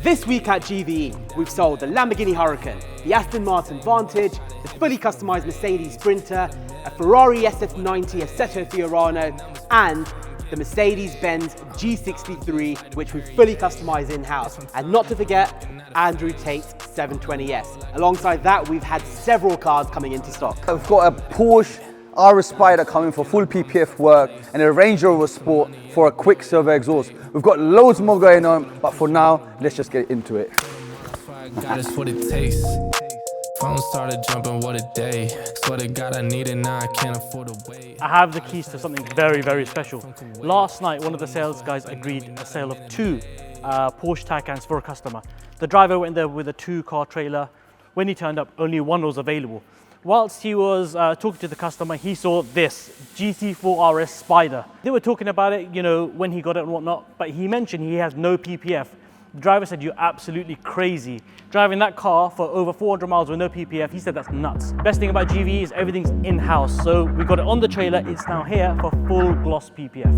This week at GVE, we've sold the Lamborghini Huracan, the Aston Martin Vantage, the fully customised Mercedes Sprinter, a Ferrari SF90 Assetto Fiorano, and the Mercedes-Benz G63, which we've fully customised in-house. And not to forget, Andrew Tate's 720S. Alongside that, we've had several cars coming into stock. I've got a Porsche RS Spider coming for full PPF work and a Range Rover Sport for a Quicksilver exhaust. We've got loads more going on, but for now, let's just get into it. God is what it takes. Phone started jumping, what a day. Swear to God I need it now, I can't afford to wait. I have the keys to something very, very special. Last night, one of the sales guys agreed a sale of two Porsche Taycans for a customer. The driver went there with a 2-car trailer. When he turned up, only one was available. Whilst he was talking to the customer, he saw this GT4 RS Spider. They were talking about it, you know, when he got it and whatnot, but he mentioned he has no PPF. The driver said, "You're absolutely crazy. Driving that car for over 400 miles with no PPF," he said, "That's nuts." Best thing about GVE is everything's in-house. So we got it on the trailer. It's now here for full gloss PPF.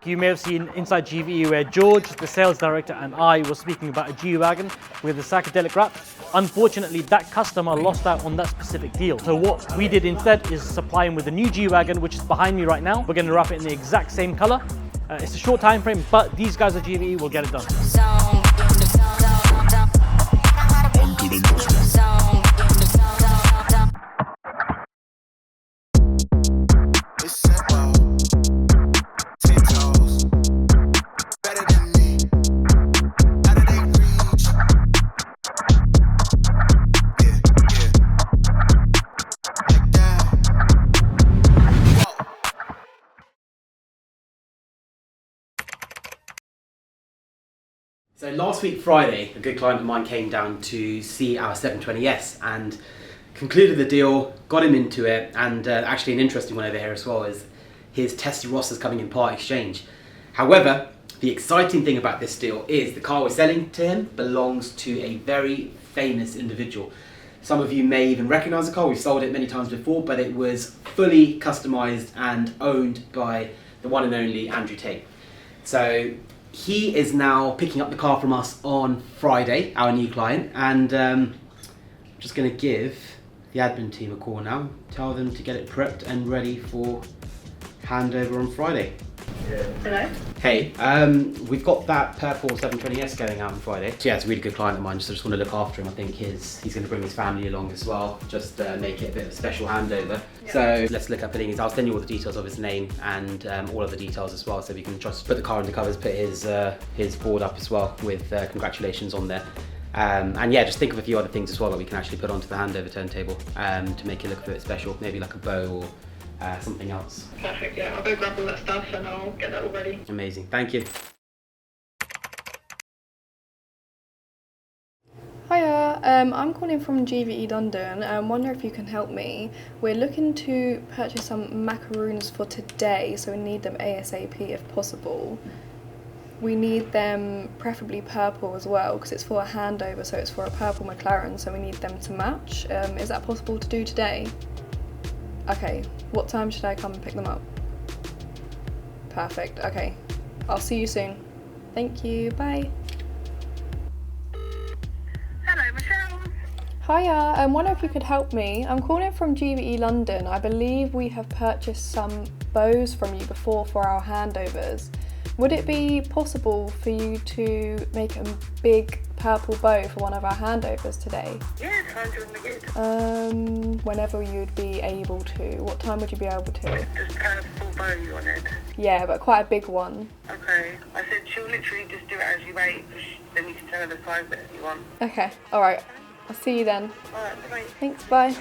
You may have seen inside GVE where George, the sales director, and I were speaking about a G-Wagon with a psychedelic wrap. Unfortunately, that customer lost out on that specific deal. So what we did instead is supply him with a new G-Wagon, which is behind me right now. We're going to wrap it in the exact same color. It's a short time frame, but these guys at GVE will get it done. So last week Friday, a good client of mine came down to see our 720S and concluded the deal, got him into it, and actually an interesting one over here as well is his Testarossa is coming in part exchange. However, the exciting thing about this deal is the car we're selling to him belongs to a very famous individual. Some of you may even recognise the car, we've sold it many times before, but it was fully customised and owned by the one and only Andrew Tate. So he is now picking up the car from us on Friday, our new client, and I'm just going to give the admin team a call now, tell them to get it prepped and ready for handover on Friday. Hello? Hey, we've got that purple 720S going out on Friday. So yeah, it's a really good client of mine, so I just want to look after him. I think he's going to bring his family along as well, just make it a bit of a special handover. Yeah. So let's look up I'll send you all the details of his name and all of the details as well, so we can just put the car in the covers, put his board up as well with congratulations on there. And yeah, just think of a few other things as well that we can actually put onto the handover turntable to make it look a bit special, maybe like a bow or something else. Perfect, yeah. I'll go grab all that stuff and I'll get that all ready. Amazing, thank you. Hiya, I'm calling from GVE London. I wonder if you can help me. We're looking to purchase some macaroons for today, so we need them ASAP if possible. We need them preferably purple as well, because it's for a handover, so it's for a purple McLaren, so we need them to match. Is that possible to do today? Okay, what time should I come and pick them up? Perfect, okay. I'll see you soon. Thank you, bye. Hello, Michelle. Hiya, I wonder if you could help me. I'm calling from GVE London. I believe we have purchased some bows from you before for our handovers. Would it be possible for you to make a big purple bow for one of our handovers today? Yeah, time to the good. Whenever you'd be able to. What time would you be able to? Just purple bow you wanted. Yeah, but quite a big one. Okay. I said she'll literally just do it as you wait, then you can tell her the size that you want. Okay, alright. I'll see you then. Alright, bye. Thanks, bye.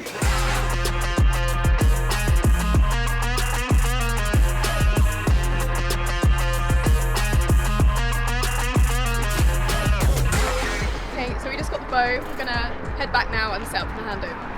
So we just got the bow, we're gonna head back now and set up the handover.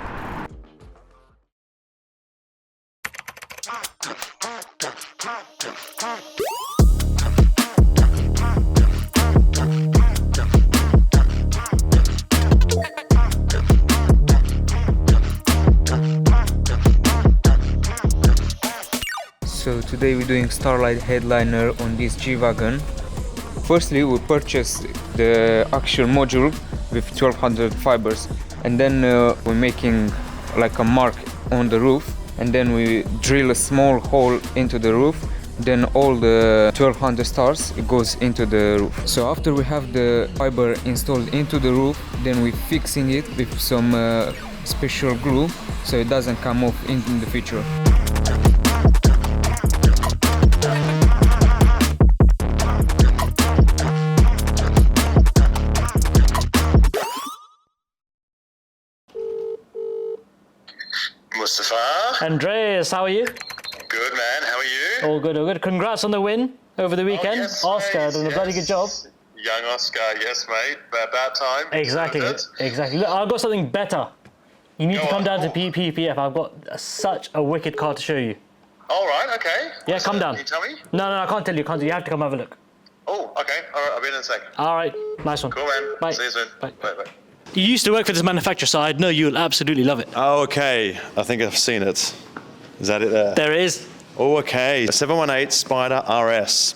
today we're doing Starlight headliner on this G-Wagon. Firstly, we purchased the actual module with 1200 fibers, and then we're making like a mark on the roof, and then we drill a small hole into the roof. Then all the 1200 stars, it goes into the roof. So after we have the fiber installed into the roof, then we're fixing it with some special glue so it doesn't come off in the future. Mustafa. Andreas, how are you? Good man, how are you? All good, all good. Congrats on the win over the weekend. Yes, Oscar mate, doing a bloody good job. Young Oscar, yes mate, about time. Exactly, exactly. Look, I've got something better. You need to come down to PPF. I've got such a wicked car to show you. All right, okay. Yeah, come down. Can you tell me? No, I can't tell you. You have to come have a look. Oh, okay. All right, I'll be in a sec. All right, nice one. Cool man. Bye. See you soon. Bye. Bye. You used to work for this manufacturer, so I know you'll absolutely love it. Oh, okay. I think I've seen it. Is that it there? There it is. Oh, okay. 718 Spider RS.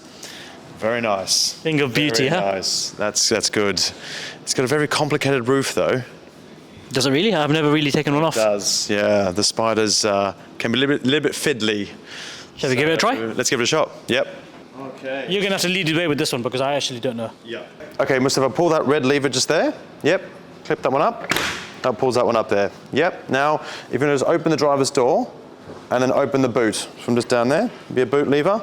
Very nice. Thing of beauty, Very huh? nice. That's good. It's got a very complicated roof, though. Does it really? I've never really taken one off. It does, yeah. The Spiders can be a little bit fiddly. Shall we give it a try? Let's give it a shot. Yep. Okay. You're going to have to lead the way with this one because I actually don't know. Yeah. Okay, Mustafa, pull that red lever just there. Yep. Clip that one up. That pulls that one up there. Yep. Now, if you want to just open the driver's door and then open the boot from just down there, be a boot lever.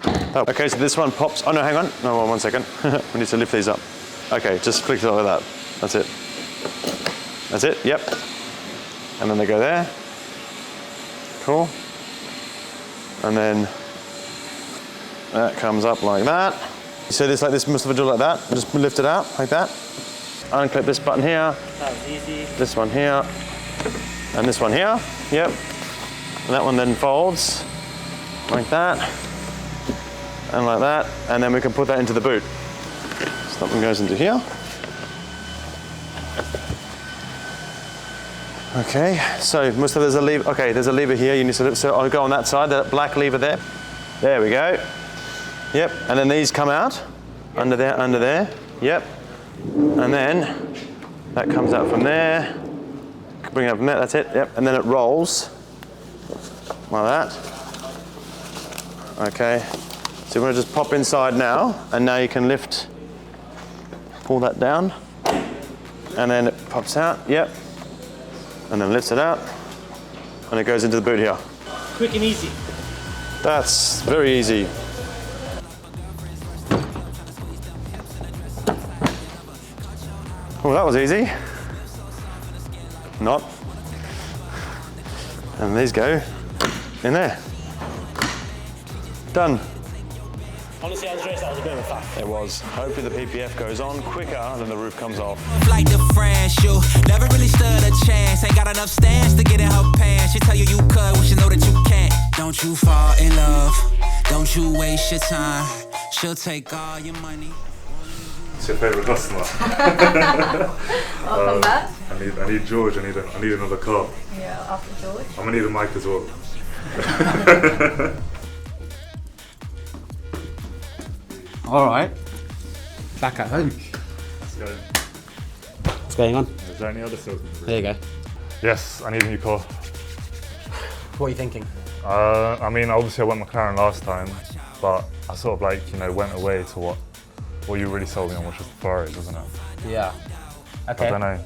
Oh, okay, so this one pops. Oh no, hang on. No, one second. We need to lift these up. Okay, just click it like that. That's it. That's it. Yep. And then they go there. Cool. And then that comes up like that. So this like this, Mustafa, do like that. Just lift it out like that. Unclip this button here. That was easy. This one here. And this one here. Yep. And that one then folds like that. And like that. And then we can put that into the boot. So that one goes into here. Okay, so Mustafa, there's a lever. Okay, there's a lever here. You need to. So I'll go on that side. That black lever there. There we go. Yep. And then these come out. Under there. Under there. Yep. And then that comes out from there. Bring it up from there. That's it. Yep. And then it rolls like that. Okay. So you want to just pop inside now, and now you can lift. Pull that down, and then it pops out. Yep. And then lifts it out, and it goes into the boot here. Quick and easy. That's very easy. Oh, that was easy. Not. And these go in there. Done. Honestly, Andreas, that was a bit of a fact. It was. Hopefully the PPF goes on quicker than the roof comes off. Like the French, you never really stood a chance. Ain't got enough stance to get in her pants. She tell you could, when she know that you can't. Don't you fall in love. Don't you waste your time. She'll take all your money. What's your favourite customer? I'll come back. I need George. I need another car. Yeah, after George. I'm gonna need a mic as well. All right. Back at home. What's going on? Is there any other salesman? There you go. Yes, I need a new car. What are you thinking? I mean, obviously I went McLaren last time, but I sort of like, went away to what you really sold me on, which was the Ferrari, wasn't it? Yeah. Okay. I don't know.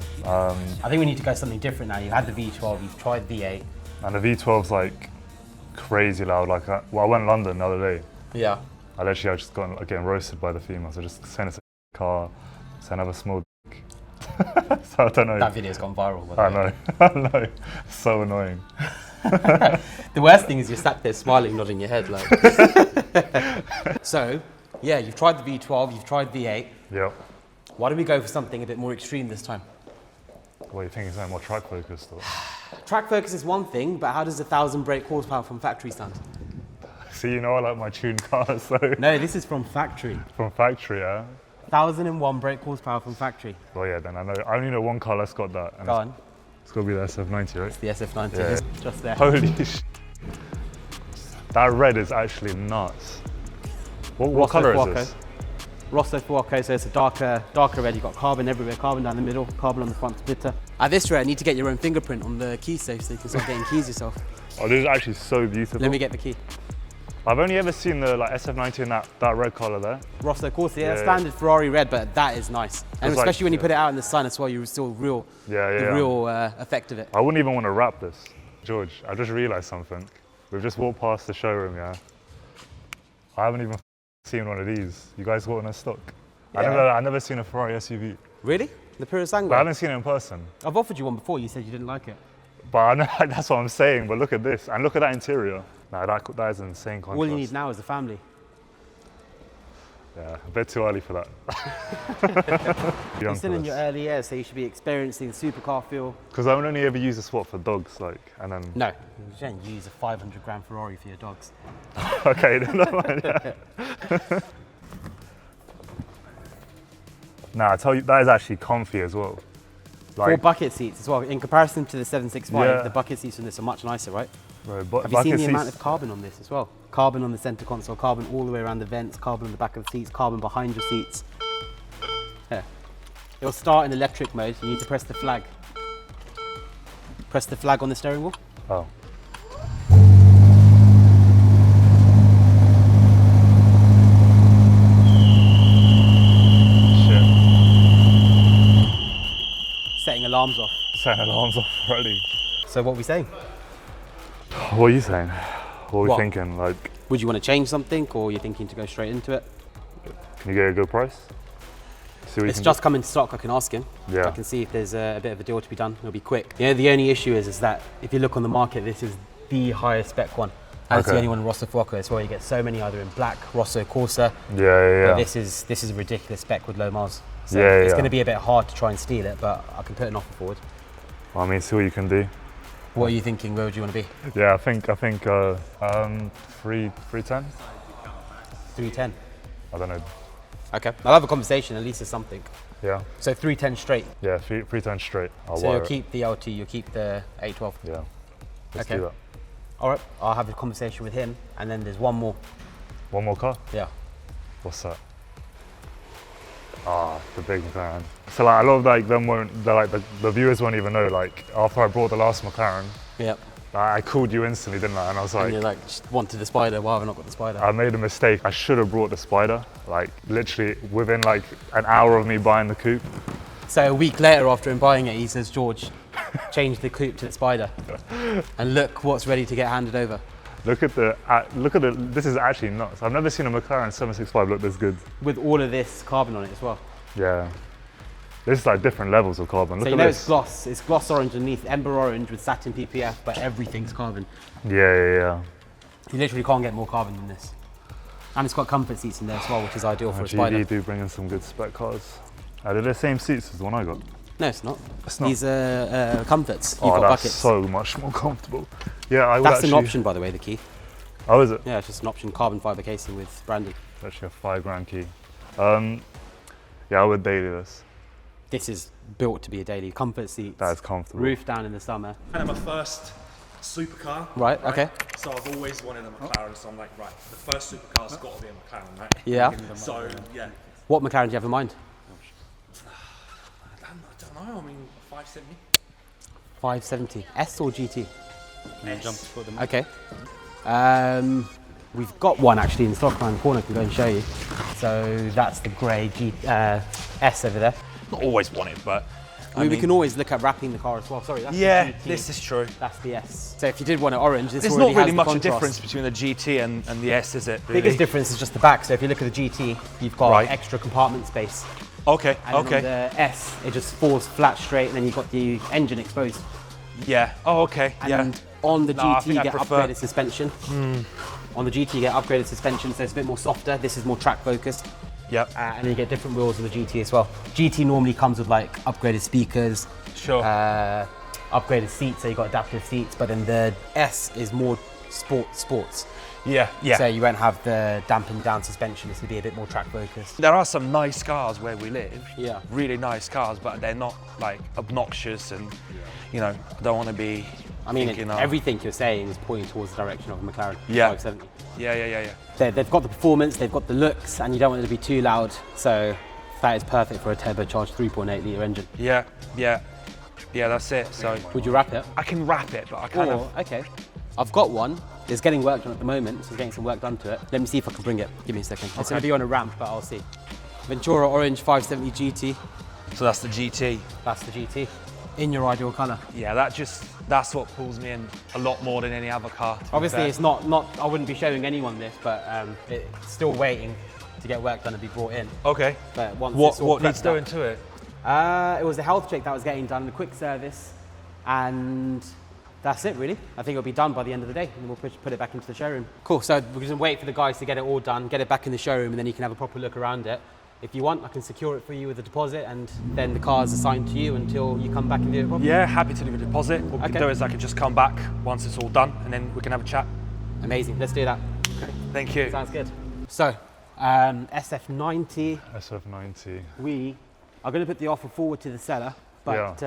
I think we need to go something different now. You had the V12, you've tried V8. And the V12's like crazy loud. Like, I went to London the other day. Yeah. I just got getting roasted by the females. I just saying it's a car, saying I have a small dick. So I don't know. That video's gone viral. I know. I know. It's so annoying. The worst thing is you're sat there smiling, nodding your head like. So, yeah, you've tried the V12, you've tried V8. Yep. Why don't we go for something a bit more extreme this time? What do you think is more track focused? Or? Track focus is one thing, but how does 1,000 brake horsepower from factory sound? See, I like my tuned cars, so. No, this is from factory. From factory, yeah? 1,001 brake horsepower from factory. Well, yeah, then I only know one car that's got that. And Go on. It's got to be the SF90, right? It's the SF90, yeah. just there. Holy shit. That red is actually nuts. What colour is this? Rosso Fuoco, so it's a darker red. You've got carbon everywhere, carbon down the middle, carbon on the front splitter. At this rate, I need to get your own fingerprint on the key safe so you can start getting keys yourself. Oh, this is actually so beautiful. Let me get the key. I've only ever seen the SF90 in that red colour there. Rosso Corsa, yeah, standard Ferrari red, but that is nice. And It's especially like- when you put it out in the sun as well, you still real the real effect of it. I wouldn't even want to wrap this. George, I just realised something. We've just walked past the showroom, yeah? I haven't even seen one of these. You guys got one in stock? Yeah. I've never seen a Ferrari SUV. Really? The Purosangue? But I haven't seen it in person. I've offered you one before, you said you didn't like it. But I know, that's what I'm saying, but look at this. And look at that interior. Nah, that is an insane contrast. All you need now is a family. Yeah, a bit too early for that. You're still in your early years, so you should be experiencing the supercar feel. Because I would only ever use the Sport for dogs, like, and then... No, you don't use a 500 grand Ferrari for your dogs. Okay, then never mind, yeah. Nah, I tell you, that is actually comfy as well. Like, 4 bucket seats as well. In comparison to the 765, Yeah. the bucket seats on this are much nicer, right? Right, Have you seen the amount of carbon on this as well? Carbon on the center console, carbon all the way around the vents, carbon on the back of the seats, carbon behind your seats. Yeah. It'll start in electric mode. You need to press the flag. Press the flag on the steering wheel. Oh. Setting alarms off. Setting alarms off already. So what are we saying? What are you saying? What are we What? thinking? Like, Would you want to change something, or you're thinking to go straight into it? can you get a good price? See what It's you can just come into stock. I can ask him. Yeah. I can see if there's a bit of a deal to be done. It'll be quick. Yeah. The only issue is that if you look on the market, this is the highest spec one. And it's the Okay. only one in Rosso Fuoco as well. You get so many either in black, Rosso Corsa. Yeah. But this is a ridiculous spec with low miles. So Yeah, it's yeah. going to be a bit hard to try and steal it, but I can put an offer forward. Well, I mean, see what you can do. What are you thinking? Where would you want to be? Yeah, I think 310. 310. I don't know. Okay. I'll have a conversation. At least there's something. Yeah. So 310 straight. Yeah, 310 straight. I'll So wire you'll it. keep the LT. You'll keep the 812. Yeah. Let's Okay. do that. All right. I'll have a conversation with him, and then there's one more. One more car? Yeah. What's that? Ah, the big McLaren. So like a lot of like them won't, the viewers won't even know. Like after I brought the last McLaren, Yep. I called you instantly, didn't I? And I was like, And you're like, just wanted the Spider. Why have I not got the Spider? I made a mistake. I should have brought the Spider. Like literally within like an hour of me buying the coupe. So a week later, after him buying it, he says, George, change the coupe to the Spider, and look what's ready to get handed over. Look at the, this is actually nuts. I've never seen a McLaren 765 look this good. With all of this carbon on it as well. Yeah. This is like different levels of carbon. Look So you at know this. it's gloss. It's gloss orange underneath, ember orange with satin PPF, but everything's carbon. Yeah. You literally can't get more carbon than this. And it's got comfort seats in there as well, which is ideal for a GVE Spider. do bring in some good spec cars. They're the same seats as the one I got. No, it's not. It's not. These are comforts. You've Oh, got that's buckets. so much more comfortable. Yeah, I would That's actually... an option, by the way, the key. Oh, is it? Yeah, it's just an option. Carbon fibre casing with branding. It's actually a £5 key. Yeah, I would daily this. This is built to be a daily. Comfort seats. That is comfortable. Roof down in the summer. And my first supercar. Right, okay. So I've always wanted a McLaren, so I'm like, right, the first supercar's got to be a McLaren, right? Yeah. So, yeah. What McLaren do you have in mind? I don't know, I mean, 570. 570. S or GT? S. Okay. We've got one actually in stock around the corner. I can go and show you. So that's the grey S over there. Not always wanted, but I mean, we can always look at wrapping the car as well. Sorry, that's yeah, the GT. this is true. That's the S. So if you did want it orange, this There's already not really has much the a contrast. difference between the GT and the S, is it? Really? Biggest difference is just the back. So if you look at the GT, you've got Right. extra compartment space. Okay, And okay. then on the S, it just falls flat straight, and then you've got the engine exposed. Yeah. Oh, okay. And on the No, I GT, think you I get prefer- upgraded suspension. Mm. On the GT, you get upgraded suspension, so it's a bit more softer. This is more track focused. Yep. And then you get different wheels on the GT as well. GT normally comes with like upgraded speakers, Sure. upgraded seats, so you got adaptive seats. But then the S is more sports. Yeah, yeah. So you won't have the dampened down suspension. This will be a bit more track focused. There are some nice cars where we live. Yeah. Really nice cars, but they're not like obnoxious and, you know, I don't want to be I mean, thinking, everything you're saying is pointing towards the direction of a McLaren 570. Yeah. They've got the performance, they've got the looks, and you don't want it to be too loud. So that is perfect for a turbocharged 3.8 litre engine. Yeah, that's it. So would you wrap it? I can wrap it, but I kind of. Okay. I've got one. It's getting worked on at the moment, so it's getting some work done to it. Let me see if I can bring it. Give me a second. It's going to be on a ramp, but I'll see. Ventura Orange 570 GT. So that's the GT. That's the GT. In your ideal colour. Yeah, that's what pulls me in a lot more than any other car. Obviously, it's not. I wouldn't be showing anyone this, but it's still waiting to get work done and be brought in. Okay. But once what needs doing to it? It was the health check that was getting done, the quick service, and that's it really. I think it'll be done by the end of the day, and we'll put it back into the showroom. Cool. So we're going to wait for the guys to get it all done, get it back in the showroom, and then you can have a proper look around it. If you want, I can secure it for you with a deposit, and then the car is assigned to you until you come back and view it properly. Yeah, happy to leave a deposit. What we can do is I can just come back once it's all done, and then we can have a chat. Amazing, let's do that. Thank you. Sounds good. So, SF90. SF90. We are going to put the offer forward to the seller, but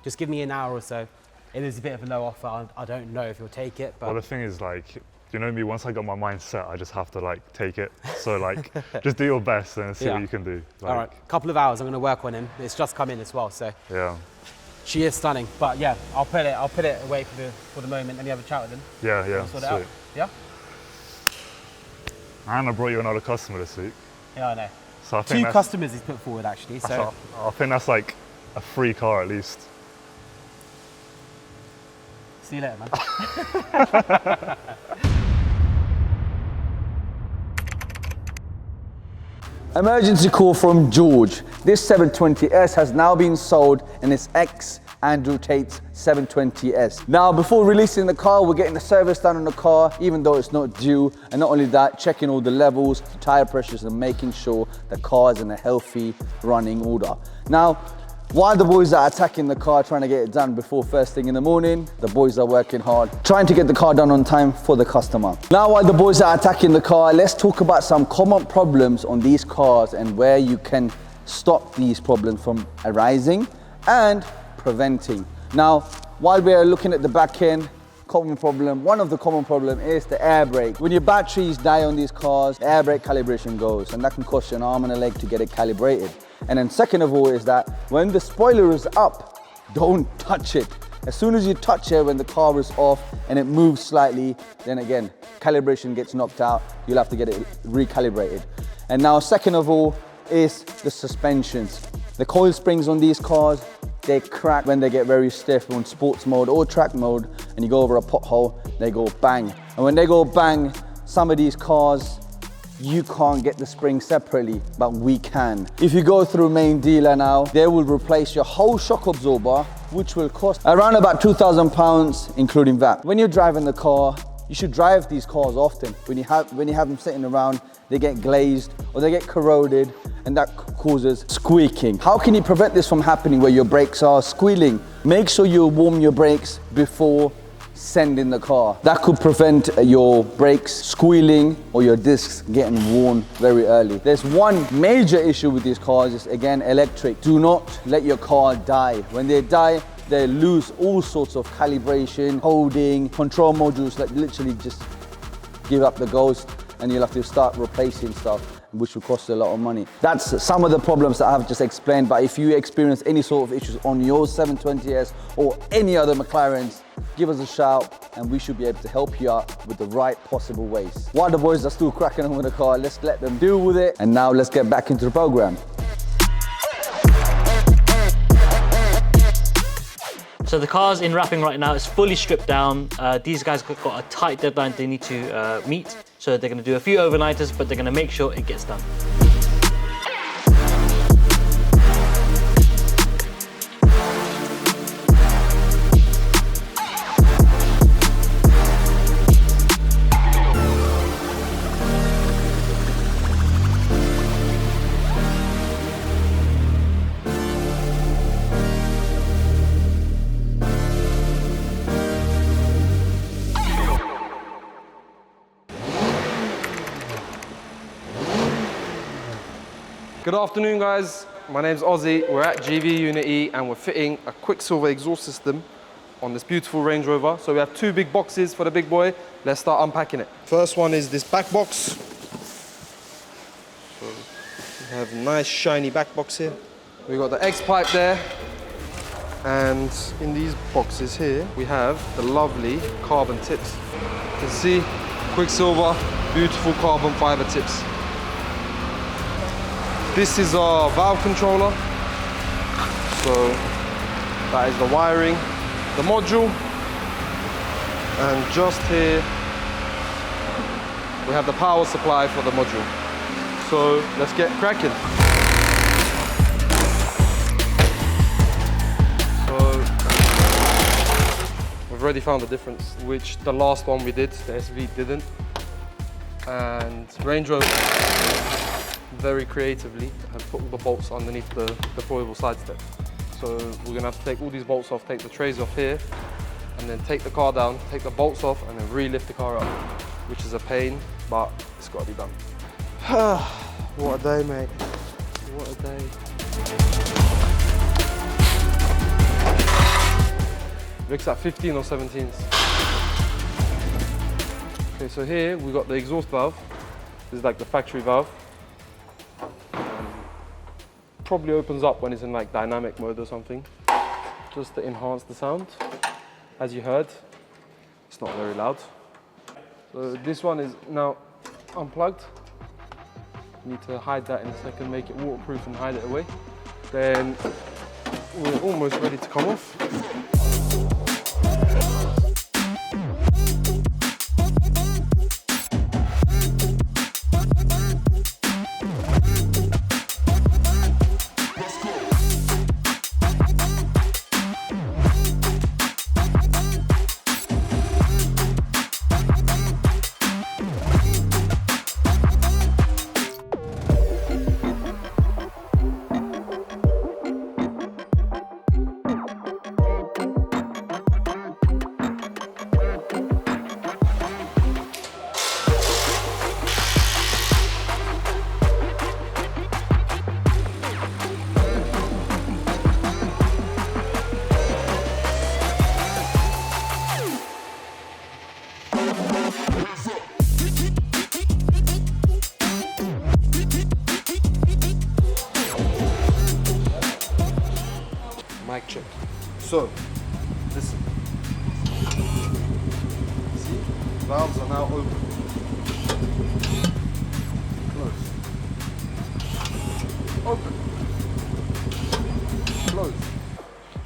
just give me an hour or so. It is a bit of a low offer. I don't know if you'll take it. But well, the thing is, like, you know me, once I got my mind set, I just have to like take it. So like, just do your best and see what you can do. Like, all right, couple of hours, I'm gonna work on him. It's just come in as well, so. Yeah. She is stunning, but yeah, I'll put it away for the moment. Let me have a chat with him. Yeah, sort it out. Yeah? And I brought you another customer this week. Yeah, I know. So I think two customers he's put forward actually, so. I think that's like a free car at least. See you later, man. Emergency call from George. This 720S has now been sold and it's Andrew Tate's 720S. Now, before releasing the car, we're getting the service done on the car, even though it's not due. And not only that, checking all the levels, the tire pressures, and making sure the car is in a healthy running order. Now, while the boys are attacking the car, trying to get it done before first thing in the morning, the boys are working hard, trying to get the car done on time for the customer. Now, while the boys are attacking the car, let's talk about some common problems on these cars and where you can stop these problems from arising and preventing. Now, while we are looking at the back end, one of the common problems is the air brake. When your batteries die on these cars, the air brake calibration goes, and that can cost you an arm and a leg to get it calibrated. And then second of all is that when the spoiler is up, don't touch it. As soon as you touch it, when the car is off and it moves slightly, then again, calibration gets knocked out. You'll have to get it recalibrated. And now second of all is the suspensions. The coil springs on these cars, they crack when they get very stiff on sports mode or track mode, and you go over a pothole, they go bang. And when they go bang, some of these cars, you can't get the spring separately, but we can. If you go through main dealer now, they will replace your whole shock absorber, which will cost around about £2,000, including VAT. When you're driving the car, you should drive these cars often. When you have them sitting around, they get glazed or they get corroded, and that causes squeaking. How can you prevent this from happening where your brakes are squealing? Make sure you warm your brakes before sending the car. That could prevent your brakes squealing or your discs getting worn very early. There's one major issue with these cars is, again, electric. Do not let your car die. When they die, they lose all sorts of calibration, holding, control modules that literally just give up the ghost, and you'll have to start replacing stuff, which will cost you a lot of money. That's some of the problems that I've just explained, but if you experience any sort of issues on your 720S or any other McLarens, give us a shout and we should be able to help you out with the right possible ways. While the boys are still cracking on with the car, let's let them deal with it, and now let's get back into the program. So the car's in wrapping right now. It's fully stripped down. These guys got a tight deadline they need to meet. So they're going to do a few overnighters, but they're going to make sure it gets done. Good afternoon, guys. My name's Ozzy. We're at GVE Unit E and we're fitting a Quicksilver exhaust system on this beautiful Range Rover. So we have 2 big boxes for the big boy. Let's start unpacking it. First one is this back box. So we have a nice shiny back box here. We got the X pipe there. And in these boxes here, we have the lovely carbon tips. You can see Quicksilver, beautiful carbon fiber tips. This is our valve controller. So that is the wiring, the module, and just here we have the power supply for the module. So let's get cracking. So we've already found the difference, which the last one we did, the SV didn't. And Range Rover very creatively have put all the bolts underneath the deployable side step. So we're gonna have to take all these bolts off, take the trays off here, and then take the car down, take the bolts off, and then re-lift the car up, which is a pain, but it's gotta be done. What a day, mate. What a day. Looks like 15 or 17s. Okay, so here we got the exhaust valve. This is like the factory valve. Probably opens up when it's in like dynamic mode or something, just to enhance the sound. As you heard, it's not very loud. So this one is now unplugged. Need to hide that in a second, make it waterproof and hide it away. Then we're almost ready to come off. Mic check. So, listen. See, valves are now open. Close. Open. Close.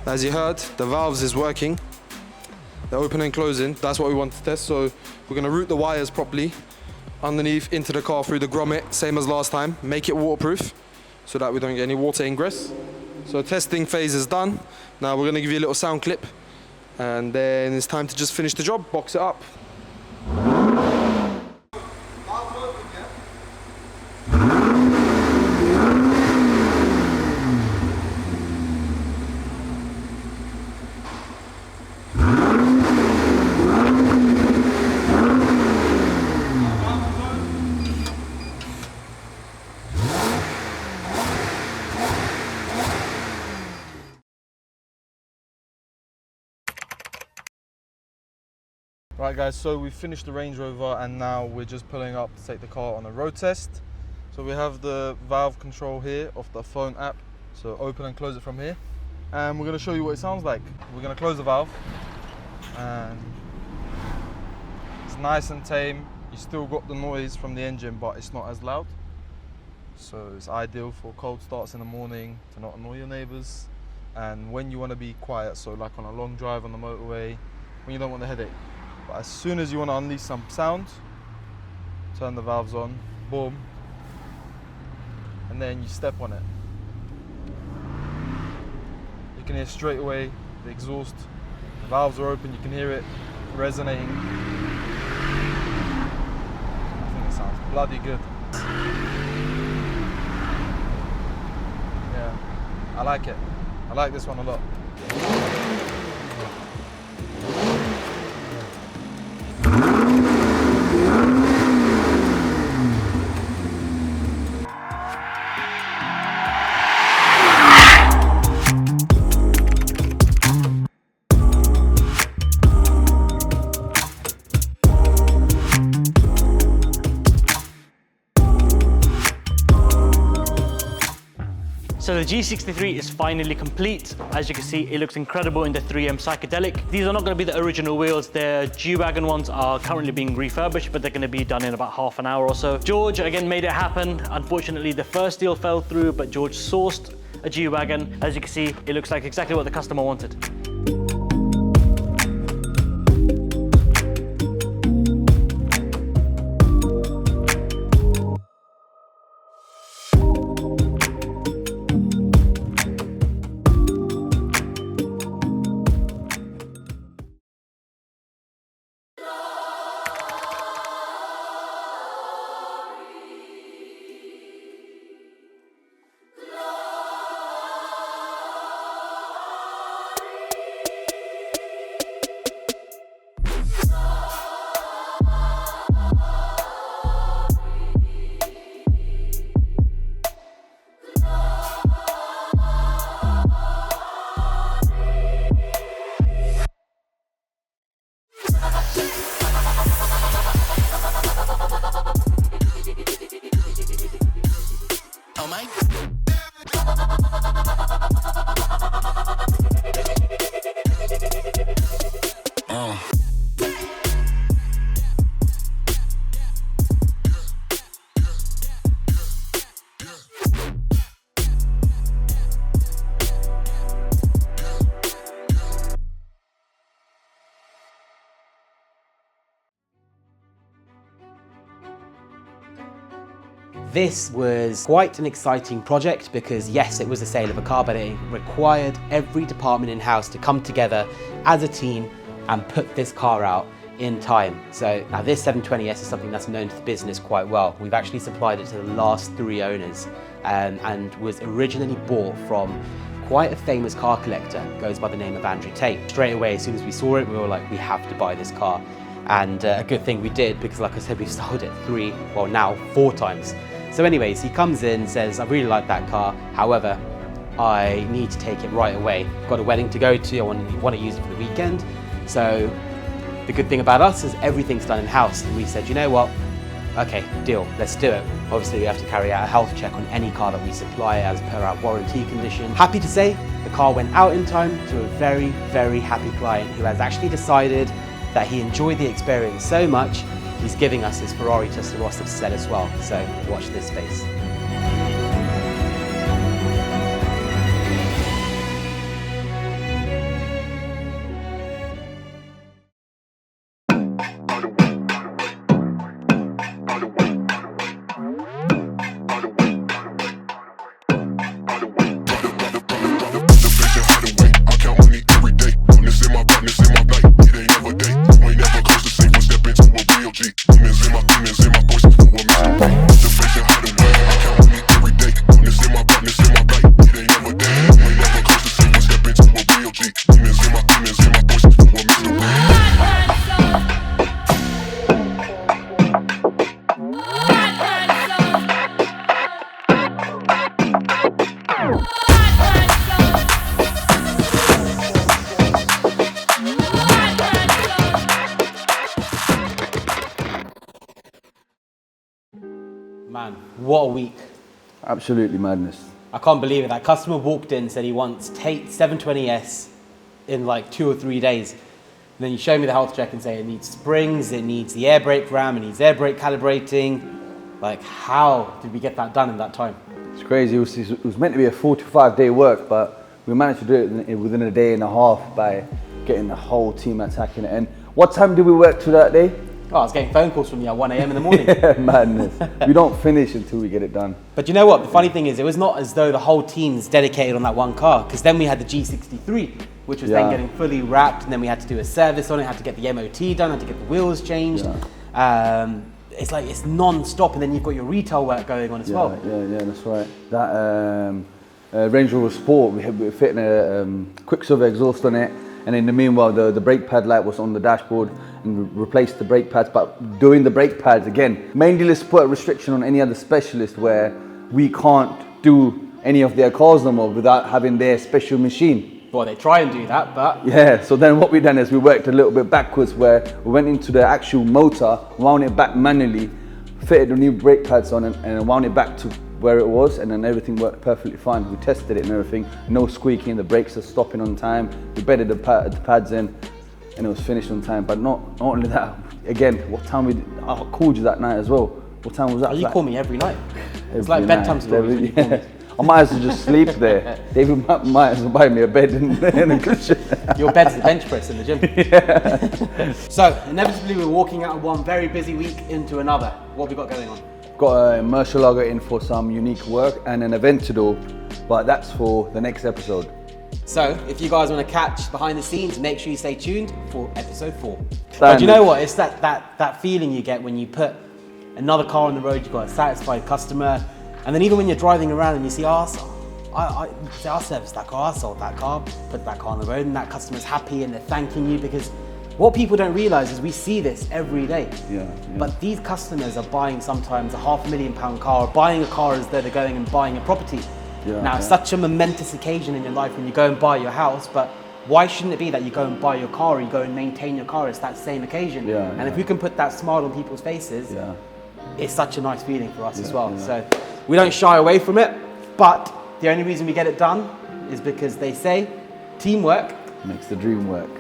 As you heard, the valves is working. They're open and closing. That's what we want to test. So we're gonna route the wires properly underneath into the car through the grommet, same as last time. Make it waterproof so that we don't get any water ingress. So testing phase is done. Now we're gonna give you a little sound clip and then it's time to just finish the job, box it up. Right guys, so we've finished the Range Rover and now we're just pulling up to take the car on a road test. So we have the valve control here of the phone app. So open and close it from here. And we're gonna show you what it sounds like. We're gonna close the valve and it's nice and tame. You still got the noise from the engine, but it's not as loud. So it's ideal for cold starts in the morning to not annoy your neighbors. And when you wanna be quiet, so like on a long drive on the motorway, when you don't want the headache. But as soon as you want to unleash some sound, turn the valves on, boom, and then you step on it. You can hear straight away the exhaust. The valves are open, you can hear it resonating. I think it sounds bloody good. Yeah, I like it. I like this one a lot. G63 is finally complete. As you can see, it looks incredible in the 3M psychedelic. These are not going to be the original wheels. The G-Wagon ones are currently being refurbished, but they're going to be done in about half an hour or so. George again made it happen. Unfortunately, the first deal fell through, but George sourced a G-Wagon. As you can see, it looks like exactly what the customer wanted. This was quite an exciting project because yes, it was the sale of a car, but it required every department in-house to come together as a team and put this car out in time. So now this 720S is something that's known to the business quite well. We've actually supplied it to the last 3 owners and was originally bought from quite a famous car collector, goes by the name of Andrew Tate. Straight away, as soon as we saw it, we were like, we have to buy this car. And a good thing we did, because like I said, we've sold it 4 times. So anyways, he comes in, says, I really like that car, however, I need to take it right away. I've got a wedding to go to, I want to use it for the weekend. So the good thing about us is everything's done in-house. And we said, you know what, okay, deal, let's do it. Obviously we have to carry out a health check on any car that we supply as per our warranty condition. Happy to say, the car went out in time to a very, very happy client who has actually decided that he enjoyed the experience so much, he's giving us his Ferrari Testarossa to sell as well. So watch this space. Man, what a week. Absolutely madness. I can't believe it. That customer walked in, said he wants Tate 720S in like 2 or 3 days. And then you show me the health check and say it needs springs, it needs the air brake ram, it needs air brake calibrating. Like, how did we get that done in that time? It's crazy. It was meant to be a 45-day work, but we managed to do it within a day and a half by getting the whole team attacking it. And what time did we work to that day? Oh, I was getting phone calls from you at 1 a.m. in the morning. Yeah, madness. We don't finish until we get it done. But you know what? The funny thing is, it was not as though the whole team's dedicated on that one car, because then we had the G63, which was then getting fully wrapped, and then we had to do a service on it, had to get the MOT done, had to get the wheels changed. It's like, it's non-stop, and then you've got your retail work going on as well. Yeah, that's right. That Range Rover Sport, we're fitting a Quicksilver exhaust on it, and in the meanwhile, the brake pad light was on the dashboard, and replaced the brake pads. But doing the brake pads again, main dealers put a restriction on any other specialist where we can't do any of their cars no more without having their special machine. Well, they try and do that, but... Yeah, so then what we done is we worked a little bit backwards, where we went into the actual motor, wound it back manually, fitted the new brake pads on, and wound it back to where it was, and then everything worked perfectly fine. We tested it and everything, no squeaking, the brakes are stopping on time, we bedded the pads in, and it was finished on time. But not only that, again, what time I called you that night as well. What time was that? Oh, you call me every night. It's Every like bedtime night. stories when you call me. I might as well just sleep there. David might as well buy me a bed and a cushion. Your bed's the bench press in the gym. Yeah. So, inevitably we're walking out of one very busy week into another. What have we got going on? Got a Murcielago in for some unique work and an event to do, but that's for the next episode. So, if you guys want to catch behind the scenes, make sure you stay tuned for episode 4. But do you know what? It's that feeling you get when you put another car on the road, you've got a satisfied customer, and then even when you're driving around and you see, I serviced that car, I sold that car, put that car on the road, and that customer's happy and they're thanking you, because what people don't realize is we see this every day. Yeah. But these customers are buying sometimes a £500,000 car, or buying a car as though they're going and buying a property. Now, it's such a momentous occasion in your life when you go and buy your house, but why shouldn't it be that you go and buy your car or you go and maintain your car? It's that same occasion. And if we can put that smile on people's faces, it's such a nice feeling for us as well. So we don't shy away from it, but the only reason we get it done is because they say teamwork makes the dream work.